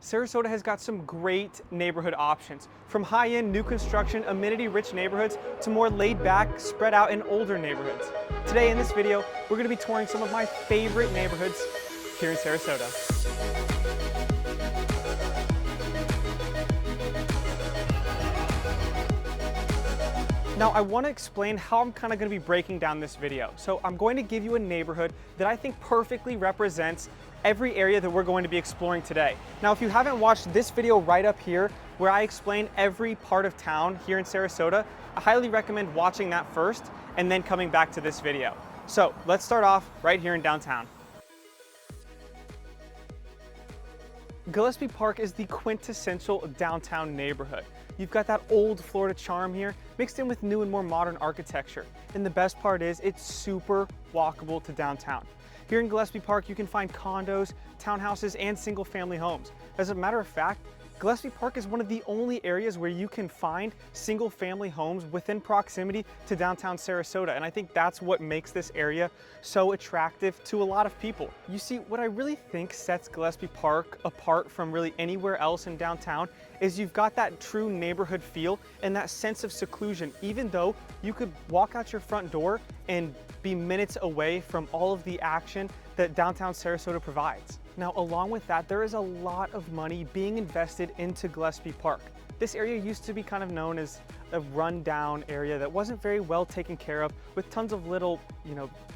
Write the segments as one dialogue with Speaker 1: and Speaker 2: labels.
Speaker 1: Sarasota has got some great neighborhood options, from high-end new construction, amenity-rich neighborhoods to more laid-back, spread out and older neighborhoods. Today in this video, we're going to be touring some of my favorite neighborhoods here in Sarasota. Now I want to explain how I'm kind of going to be breaking down this video. So I'm going to give you a neighborhood that I think perfectly represents every area that we're going to be exploring today. Now if you haven't watched this video right up here where I explain every part of town here in Sarasota, I highly recommend watching that first and then coming back to this video. So let's start off right here in downtown. Gillespie Park is the quintessential downtown neighborhood. You've got that old Florida charm here mixed in with new and more modern architecture. And the best part is it's super walkable to downtown. Here in Gillespie Park, you can find condos, townhouses, and single family homes. As a matter of fact, Gillespie Park is one of the only areas where you can find single family homes within proximity to downtown Sarasota. And I think that's what makes this area so attractive to a lot of people. You see, what I really think sets Gillespie Park apart from really anywhere else in downtown is you've got that true neighborhood feel and that sense of seclusion, even though you could walk out your front door and be minutes away from all of the action that downtown Sarasota provides. Now, along with that, there is a lot of money being invested into Gillespie Park. This area used to be kind of known as a rundown area that wasn't very well taken care of, with tons of little,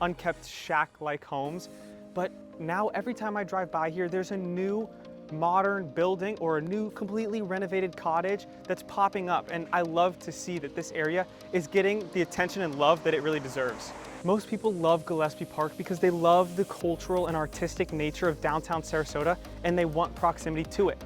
Speaker 1: unkept shack-like homes. But now every time I drive by here, there's a new modern building or a new completely renovated cottage that's popping up. And I love to see that this area is getting the attention and love that it really deserves. Most people love Gillespie Park because they love the cultural and artistic nature of downtown Sarasota and they want proximity to it.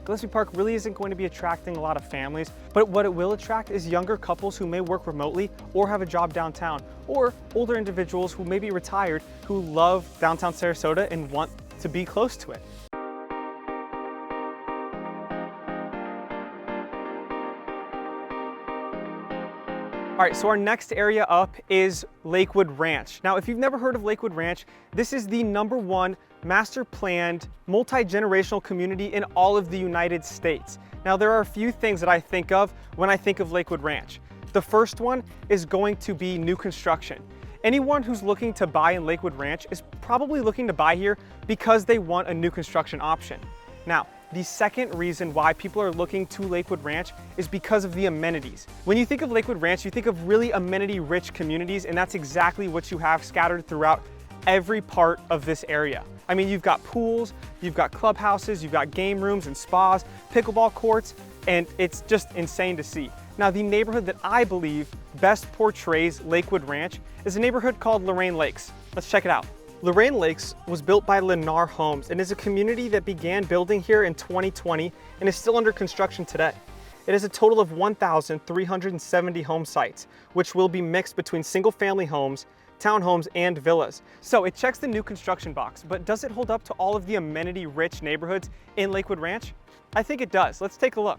Speaker 1: Gillespie Park really isn't going to be attracting a lot of families, but what it will attract is younger couples who may work remotely or have a job downtown, or older individuals who may be retired who love downtown Sarasota and want to be close to it. All right, so our next area up is Lakewood Ranch. Now, if you've never heard of Lakewood Ranch, this is the #1 master planned multi-generational community in all of the United States. Now, there are a few things that I think of when I think of Lakewood Ranch. The first one is going to be new construction. Anyone who's looking to buy in Lakewood Ranch is probably looking to buy here because they want a new construction option. Now, the second reason why people are looking to Lakewood Ranch is because of the amenities. When you think of Lakewood Ranch, you think of really amenity-rich communities, and that's exactly what you have scattered throughout every part of this area. I mean, you've got pools, you've got clubhouses, you've got game rooms and spas, pickleball courts, and it's just insane to see. Now, the neighborhood that I believe best portrays Lakewood Ranch is a neighborhood called Lorraine Lakes. Let's check it out. Lorraine Lakes was built by Lennar Homes and is a community that began building here in 2020 and is still under construction today. It has a total of 1,370 home sites, which will be mixed between single-family homes, townhomes, and villas. So it checks the new construction box, but does it hold up to all of the amenity-rich neighborhoods in Lakewood Ranch? I think it does. Let's take a look.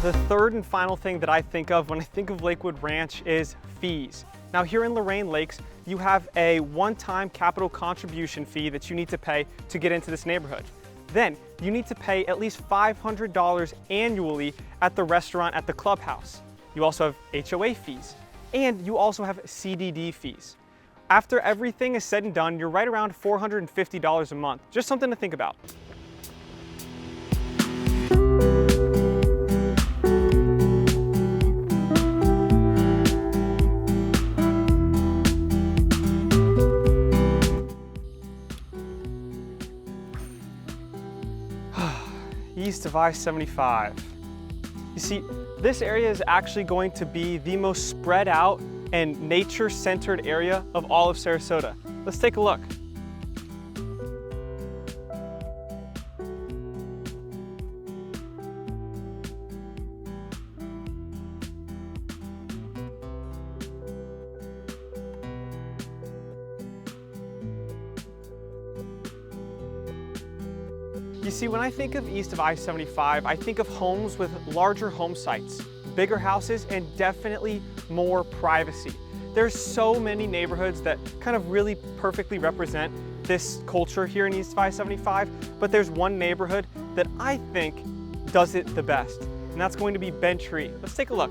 Speaker 1: The third and final thing that I think of when I think of Lakewood Ranch is fees. Now here in Lorraine Lakes, you have a one-time capital contribution fee that you need to pay to get into this neighborhood. Then you need to pay at least $500 annually at the restaurant at the clubhouse. You also have HOA fees, and you also have CDD fees. After everything is said and done, you're right around $450 a month. Just something to think about. east of I-75. You see, This area is actually going to be the most spread out and nature-centered area of all of Sarasota. Let's take a look. You see, when I think of east of I-75, I think of homes with larger home sites, bigger houses, and definitely more privacy. There's so many neighborhoods that kind of really perfectly represent this culture here in east of I-75, but there's one neighborhood that I think does it the best, and that's going to be Bentry. Let's take a look.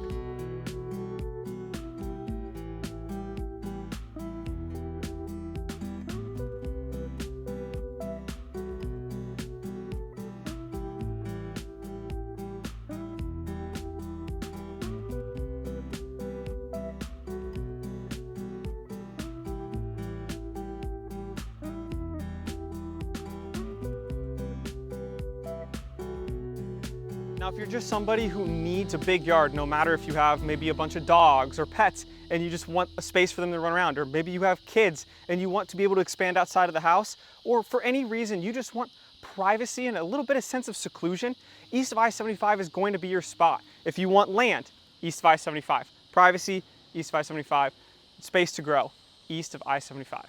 Speaker 1: Now, if you're just somebody who needs a big yard, no matter if you have maybe a bunch of dogs or pets and you just want a space for them to run around, or maybe you have kids and you want to be able to expand outside of the house, or for any reason you just want privacy and a little bit of sense of seclusion, east of I-75 is going to be your spot. If you want land, east of I-75. Privacy, east of I-75. Space to grow, east of I-75.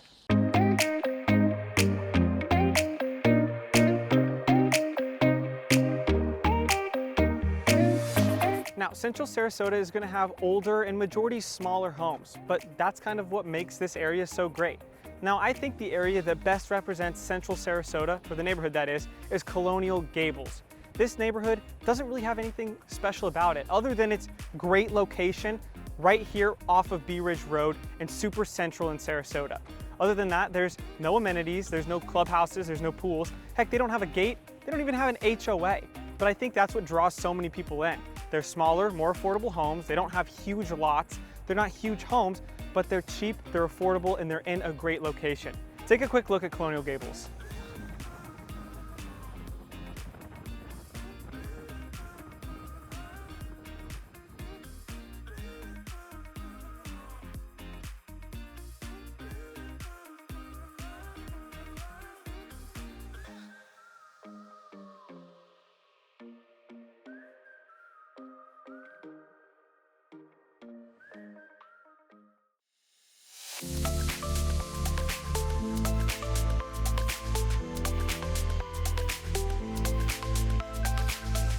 Speaker 1: Now, Central Sarasota is going to have older and majority smaller homes, but that's kind of what makes this area so great. Now, I think the area that best represents Central Sarasota, or the neighborhood that is Colonial Gables. This neighborhood doesn't really have anything special about it, other than its great location right here off of Bee Ridge Road and super central in Sarasota. Other than that, there's no amenities, there's no clubhouses, there's no pools. Heck, they don't have a gate, they don't even have an HOA. But I think that's what draws so many people in. They're smaller, more affordable homes. They don't have huge lots. They're not huge homes, but they're cheap, they're affordable, and they're in a great location. Take a quick look at Colonial Gables.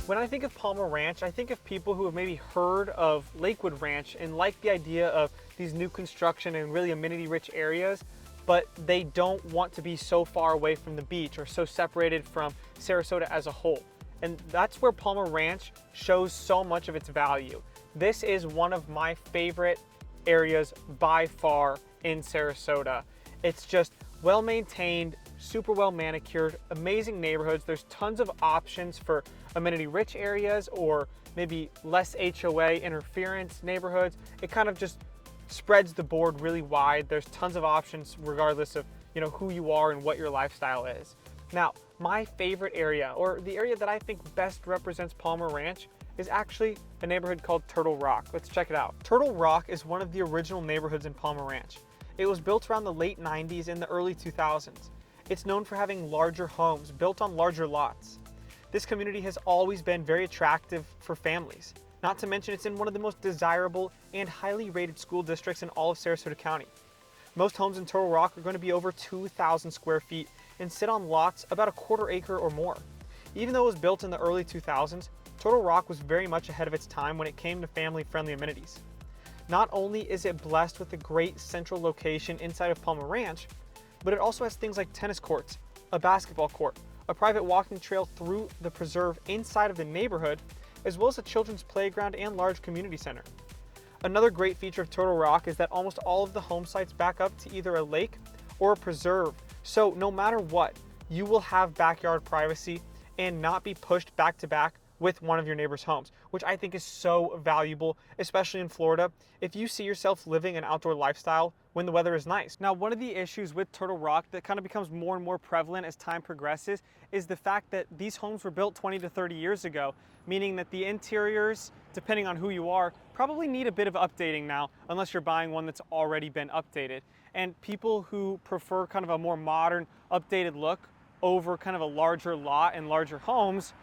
Speaker 1: When I think of Palmer Ranch, I think of people who have maybe heard of Lakewood Ranch and like the idea of these new construction and really amenity-rich areas, but they don't want to be so far away from the beach or so separated from Sarasota as a whole. And that's where Palmer Ranch shows so much of its value. This is one of my favorite areas by far in Sarasota. It's just well-maintained, super well manicured, amazing neighborhoods. There's tons of options for amenity-rich areas or maybe less HOA interference neighborhoods. It kind of just spreads the board really wide. There's tons of options regardless of who you are and what your lifestyle is. Now, my favorite area, or the area that I think best represents Palmer Ranch, is actually a neighborhood called Turtle Rock. Let's check it out. Turtle Rock is one of the original neighborhoods in Palmer Ranch. It was built around the late 90s and the early 2000s. It's known for having larger homes built on larger lots. This community has always been very attractive for families. Not to mention it's in one of the most desirable and highly rated school districts in all of Sarasota County. Most homes in Turtle Rock are going to be over 2,000 square feet and sit on lots about a quarter acre or more. Even though it was built in the early 2000s, Turtle Rock was very much ahead of its time when it came to family-friendly amenities. Not only is it blessed with a great central location inside of Palmer Ranch, but it also has things like tennis courts, a basketball court, a private walking trail through the preserve inside of the neighborhood, as well as a children's playground and large community center. Another great feature of Turtle Rock is that almost all of the home sites back up to either a lake or a preserve. So no matter what, you will have backyard privacy and not be pushed back to back with one of your neighbor's homes, which I think is so valuable, especially in Florida. If you see yourself living an outdoor lifestyle when when the weather is nice. Now, one of the issues with Turtle Rock that kind of becomes more and more prevalent as time progresses is the fact that these homes were built 20 to 30 years ago, meaning that the interiors, depending on who you are, probably need a bit of updating now, unless you're buying one that's already been updated. And people who prefer kind of a more modern, updated look over kind of a larger lot and larger homes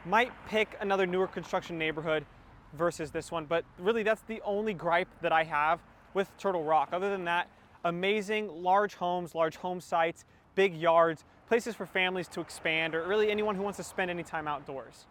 Speaker 1: might pick another newer construction neighborhood versus this one. But really, that's the only gripe that I have with Turtle Rock. Other than that, amazing large homes, large home sites, big yards, places for families to expand, or really anyone who wants to spend any time outdoors.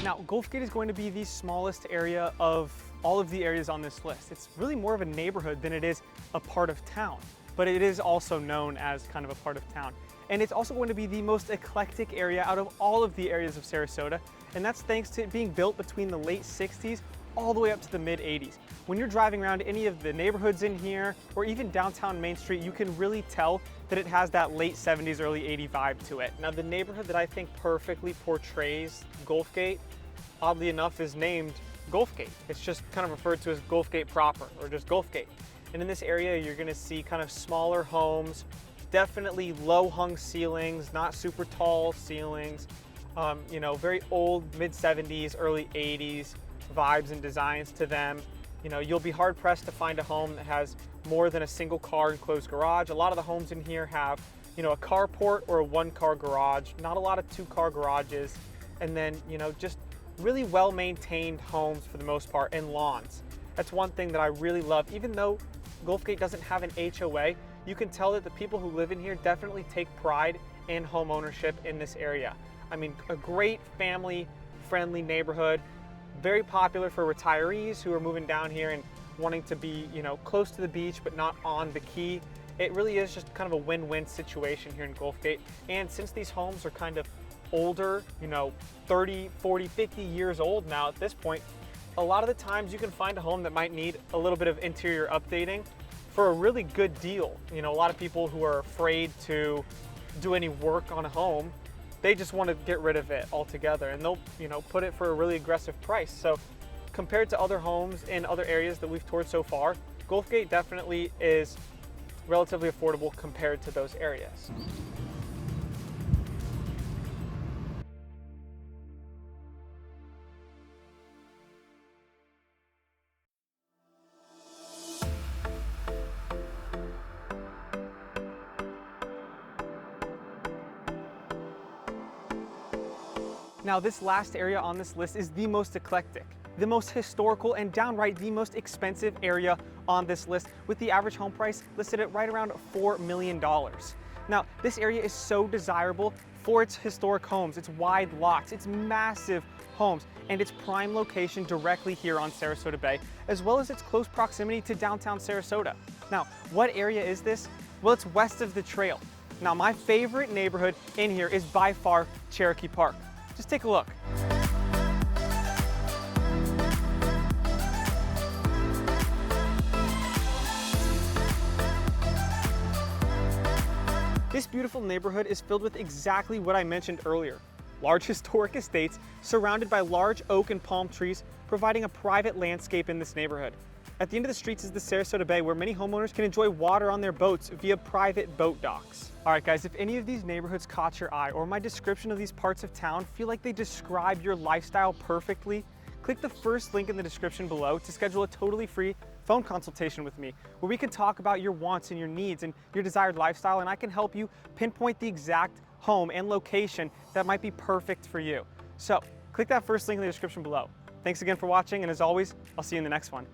Speaker 1: Now, Gulfgate is going to be the smallest area of all of the areas on this list. It's really more of a neighborhood than it is a part of town, but it is also known as kind of a part of town. And it's also going to be the most eclectic area out of all of the areas of Sarasota, and that's thanks to it being built between the late 60s all the way up to the mid 80s. When you're driving around any of the neighborhoods in here, or even downtown Main Street, you can really tell that it has that late 70s, early 80 vibe to it. Now, the neighborhood that I think perfectly portrays Gulfgate, oddly enough, is named Gulfgate. It's just kind of referred to as Gulfgate proper, or just Gulfgate. And in this area, you're gonna see kind of smaller homes, definitely low hung ceilings, not super tall ceilings, you know, very old mid 70s, early 80s vibes and designs to them. You know, you'll be hard pressed to find a home that has more than a single car enclosed garage. A lot of the homes in here have, you know, a carport or a 1-car garage, not a lot of 2-car garages. And then, you know, just really well-maintained homes for the most part, and lawns. That's one thing that I really love. Even though Gulfgate doesn't have an HOA, you can tell that the people who live in here definitely take pride in home ownership in this area. I mean, a great family-friendly neighborhood, very popular for retirees who are moving down here and wanting to be, you know, close to the beach but not on the key. It really is just kind of a win-win situation here in Gulfgate. And since these homes are kind of older, you know, 30, 40, 50 years old now at this point, a lot of the times you can find a home that might need a little bit of interior updating for a really good deal. You know, a lot of people who are afraid to do any work on a home, they just want to get rid of it altogether, and they'll, you know, put it for a really aggressive price. So compared to other homes in other areas that we've toured so far, Gulfgate definitely is relatively affordable compared to those areas. Now, this last area on this list is the most eclectic, the most historical, and downright the most expensive area on this list, with the average home price listed at right around $4 million. Now, this area is so desirable for its historic homes, its wide lots, its massive homes, and its prime location directly here on Sarasota Bay, as well as its close proximity to downtown Sarasota. Now, what area is this? Well, it's west of the trail. Now, my favorite neighborhood in here is by far Cherokee Park. Just take a look. This beautiful neighborhood is filled with exactly what I mentioned earlier. Large historic estates surrounded by large oak and palm trees, providing a private landscape in this neighborhood. At the end of the streets is the Sarasota Bay, where many homeowners can enjoy water on their boats via private boat docks. All right, guys, if any of these neighborhoods caught your eye, or my description of these parts of town feel like they describe your lifestyle perfectly, click the first link in the description below to schedule a totally free phone consultation with me, where we can talk about your wants and your needs and your desired lifestyle, and I can help you pinpoint the exact home and location that might be perfect for you. So click that first link in the description below. Thanks again for watching, and as always, I'll see you in the next one.